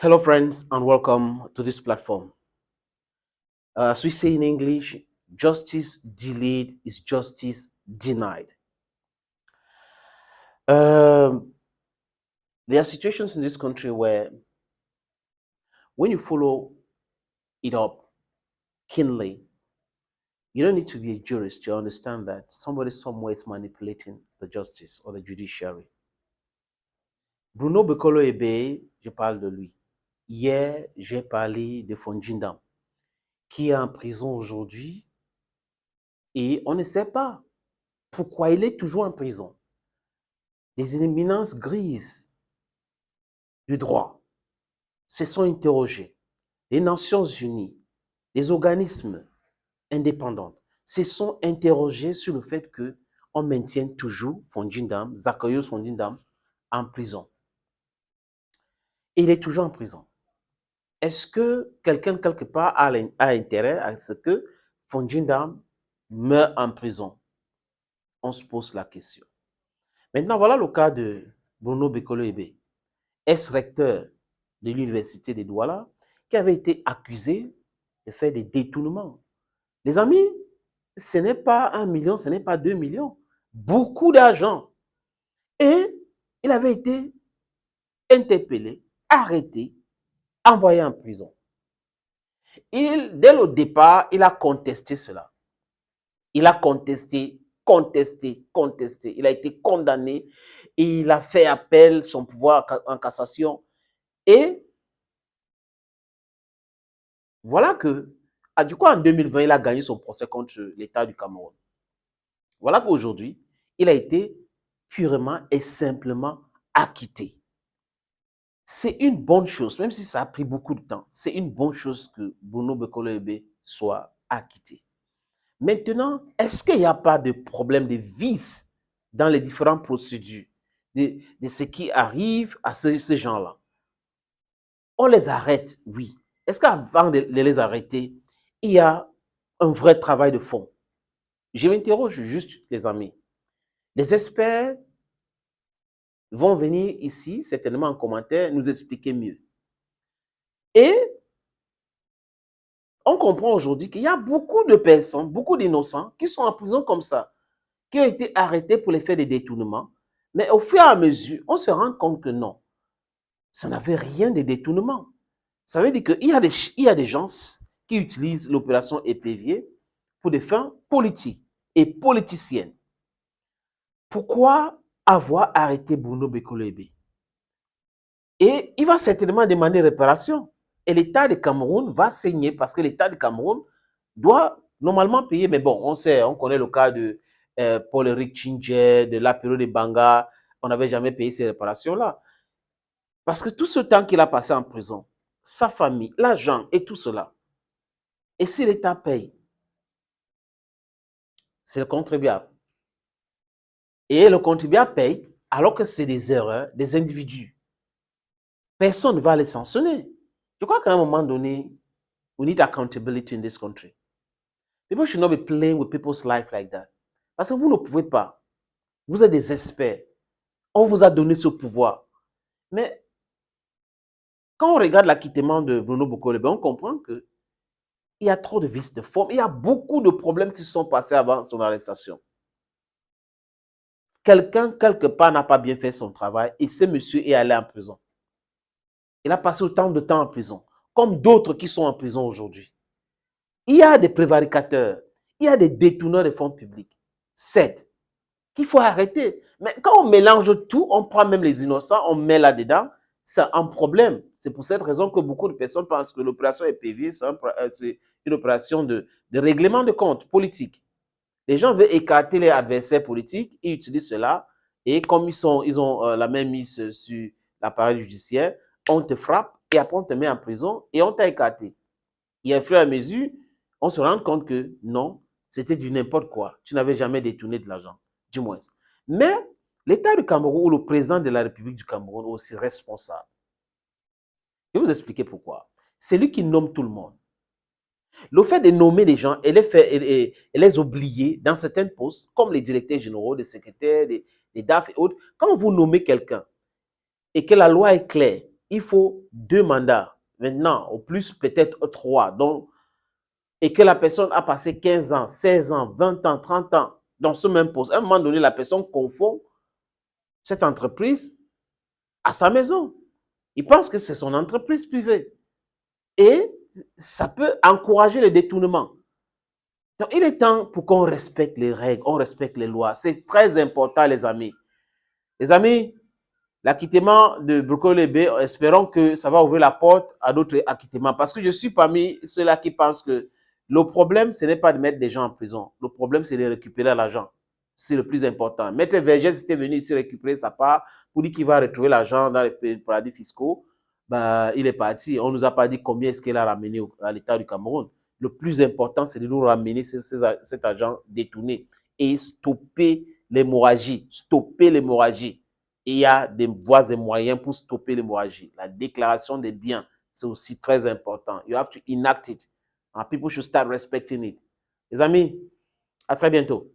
Hello, friends, and welcome to this platform. As we say in English, justice delayed is justice denied. Um, there are situations in this country where, when you follow it up keenly, you don't need to be a jurist to understand that somebody somewhere is manipulating the justice or the judiciary. Bruno Bekolo Ebe, je parle de lui. Hier, j'ai parlé de Fonjindam, qui est en prison aujourd'hui, et on ne sait pas pourquoi il est toujours en prison. Les éminences grises du droit se sont interrogées. Les Nations Unies, les organismes indépendants se sont interrogés sur le fait qu'on maintienne toujours Fonjindam, Zacharias Fonjindam, en prison. Et il est toujours en prison. Est-ce que quelqu'un, quelque part, a intérêt à ce que Fonjindam meure en prison? On se pose la question. Maintenant, voilà le cas de Bruno Bekolo Ebe, ex-recteur de l'université de Douala, qui avait été accusé de faire des détournements. Les amis, ce n'est pas 1 million, ce n'est pas 2 millions, beaucoup d'argent. Et il avait été interpellé, arrêté, envoyé en prison. Dès le départ, il a contesté cela. Il a contesté. Il a été condamné et il a fait appel, son pouvoir en cassation. Et voilà que, du coup, en 2020, il a gagné son procès contre l'État du Cameroun. Voilà qu'aujourd'hui, il a été purement et simplement acquitté. C'est une bonne chose, même si ça a pris beaucoup de temps, c'est une bonne chose que Bruno Bekolo Ebe soit acquitté. Maintenant, est-ce qu'il n'y a pas de problème de vice dans les différentes procédures de ce qui arrive à ces gens-là? On les arrête, oui. Est-ce qu'avant de les arrêter, il y a un vrai travail de fond? Je m'interroge juste, les amis. Les experts vont venir ici, certainement en commentaire, nous expliquer mieux. Et on comprend aujourd'hui qu'il y a beaucoup de personnes, beaucoup d'innocents qui sont en prison comme ça, qui ont été arrêtés pour les faits de détournement. Mais au fur et à mesure, on se rend compte que non, ça n'avait rien de détournement. Ça veut dire qu'il y a des gens qui utilisent l'opération épervier pour des fins politiques et politiciennes. Pourquoi avoir arrêté Bruno Bekolo Ebe? Et il va certainement demander réparation. Et l'État du Cameroun va saigner parce que l'État du Cameroun doit normalement payer. Mais bon, on sait, on connaît le cas de Paul-Éric Tchingé, de l'Apéro de Banga. On n'avait jamais payé ces réparations-là. Parce que tout ce temps qu'il a passé en prison, sa famille, l'argent et tout cela. Et si l'État paye, c'est le contribuable. Et le contribuable paye alors que c'est des erreurs des individus. Personne ne va les sanctionner. Je crois qu'à un moment donné, we need accountability in this country. People should not be playing with people's life like that. Parce que vous ne pouvez pas. Vous êtes des experts. On vous a donné ce pouvoir. Mais quand on regarde l'acquittement de Bruno Bekolo Ebe, on comprend qu'il y a trop de vices de forme. Il y a beaucoup de problèmes qui se sont passés avant son arrestation. Quelqu'un, quelque part, n'a pas bien fait son travail et ce monsieur est allé en prison. Il a passé autant de temps en prison, comme d'autres qui sont en prison aujourd'hui. Il y a des prévaricateurs, il y a des détourneurs de fonds publics. 7. Qu'il faut arrêter. Mais quand on mélange tout, on prend même les innocents, on met là-dedans, c'est un problème. C'est pour cette raison que beaucoup de personnes pensent que l'opération EPV, c'est une opération de règlement de compte politique. Les gens veulent écarter les adversaires politiques, ils utilisent cela, et comme ils ont la main mise sur l'appareil judiciaire, on te frappe, et après on te met en prison, et on t'a écarté. Et au fur et à mesure, on se rend compte que non, c'était du n'importe quoi. Tu n'avais jamais détourné de l'argent, du moins. Mais l'État du Cameroun ou le président de la République du Cameroun est aussi responsable. Je vais vous expliquer pourquoi. C'est lui qui nomme tout le monde. Le fait de nommer des gens et les oublier dans certains postes, comme les directeurs généraux, les secrétaires, les DAF et autres, quand vous nommez quelqu'un et que la loi est claire, il faut 2 mandats. Maintenant, au plus peut-être 3. Donc, et que la personne a passé 15 ans, 16 ans, 20 ans, 30 ans dans ce même poste. À un moment donné, la personne confond cette entreprise à sa maison. Il pense que c'est son entreprise privée. Et ça peut encourager le détournement. Donc, il est temps pour qu'on respecte les règles, on respecte les lois. C'est très important, les amis. Les amis, l'acquittement de Brokolebe, espérons que ça va ouvrir la porte à d'autres acquittements. Parce que je suis parmi ceux-là qui pensent que le problème, ce n'est pas de mettre des gens en prison. Le problème, c'est de récupérer l'argent. C'est le plus important. Maître Vergès était venu ici récupérer sa part pour dire qu'il va retrouver l'argent dans les paradis fiscaux. Bah, il est parti. On ne nous a pas dit combien est-ce qu'il a ramené à l'État du Cameroun. Le plus important, c'est de nous ramener cet argent détourné et stopper l'hémorragie. Stopper l'hémorragie. Et il y a des voies et moyens pour stopper l'hémorragie. La déclaration des biens, c'est aussi très important. You have to enact it. And people should start respecting it. Les amis, à très bientôt.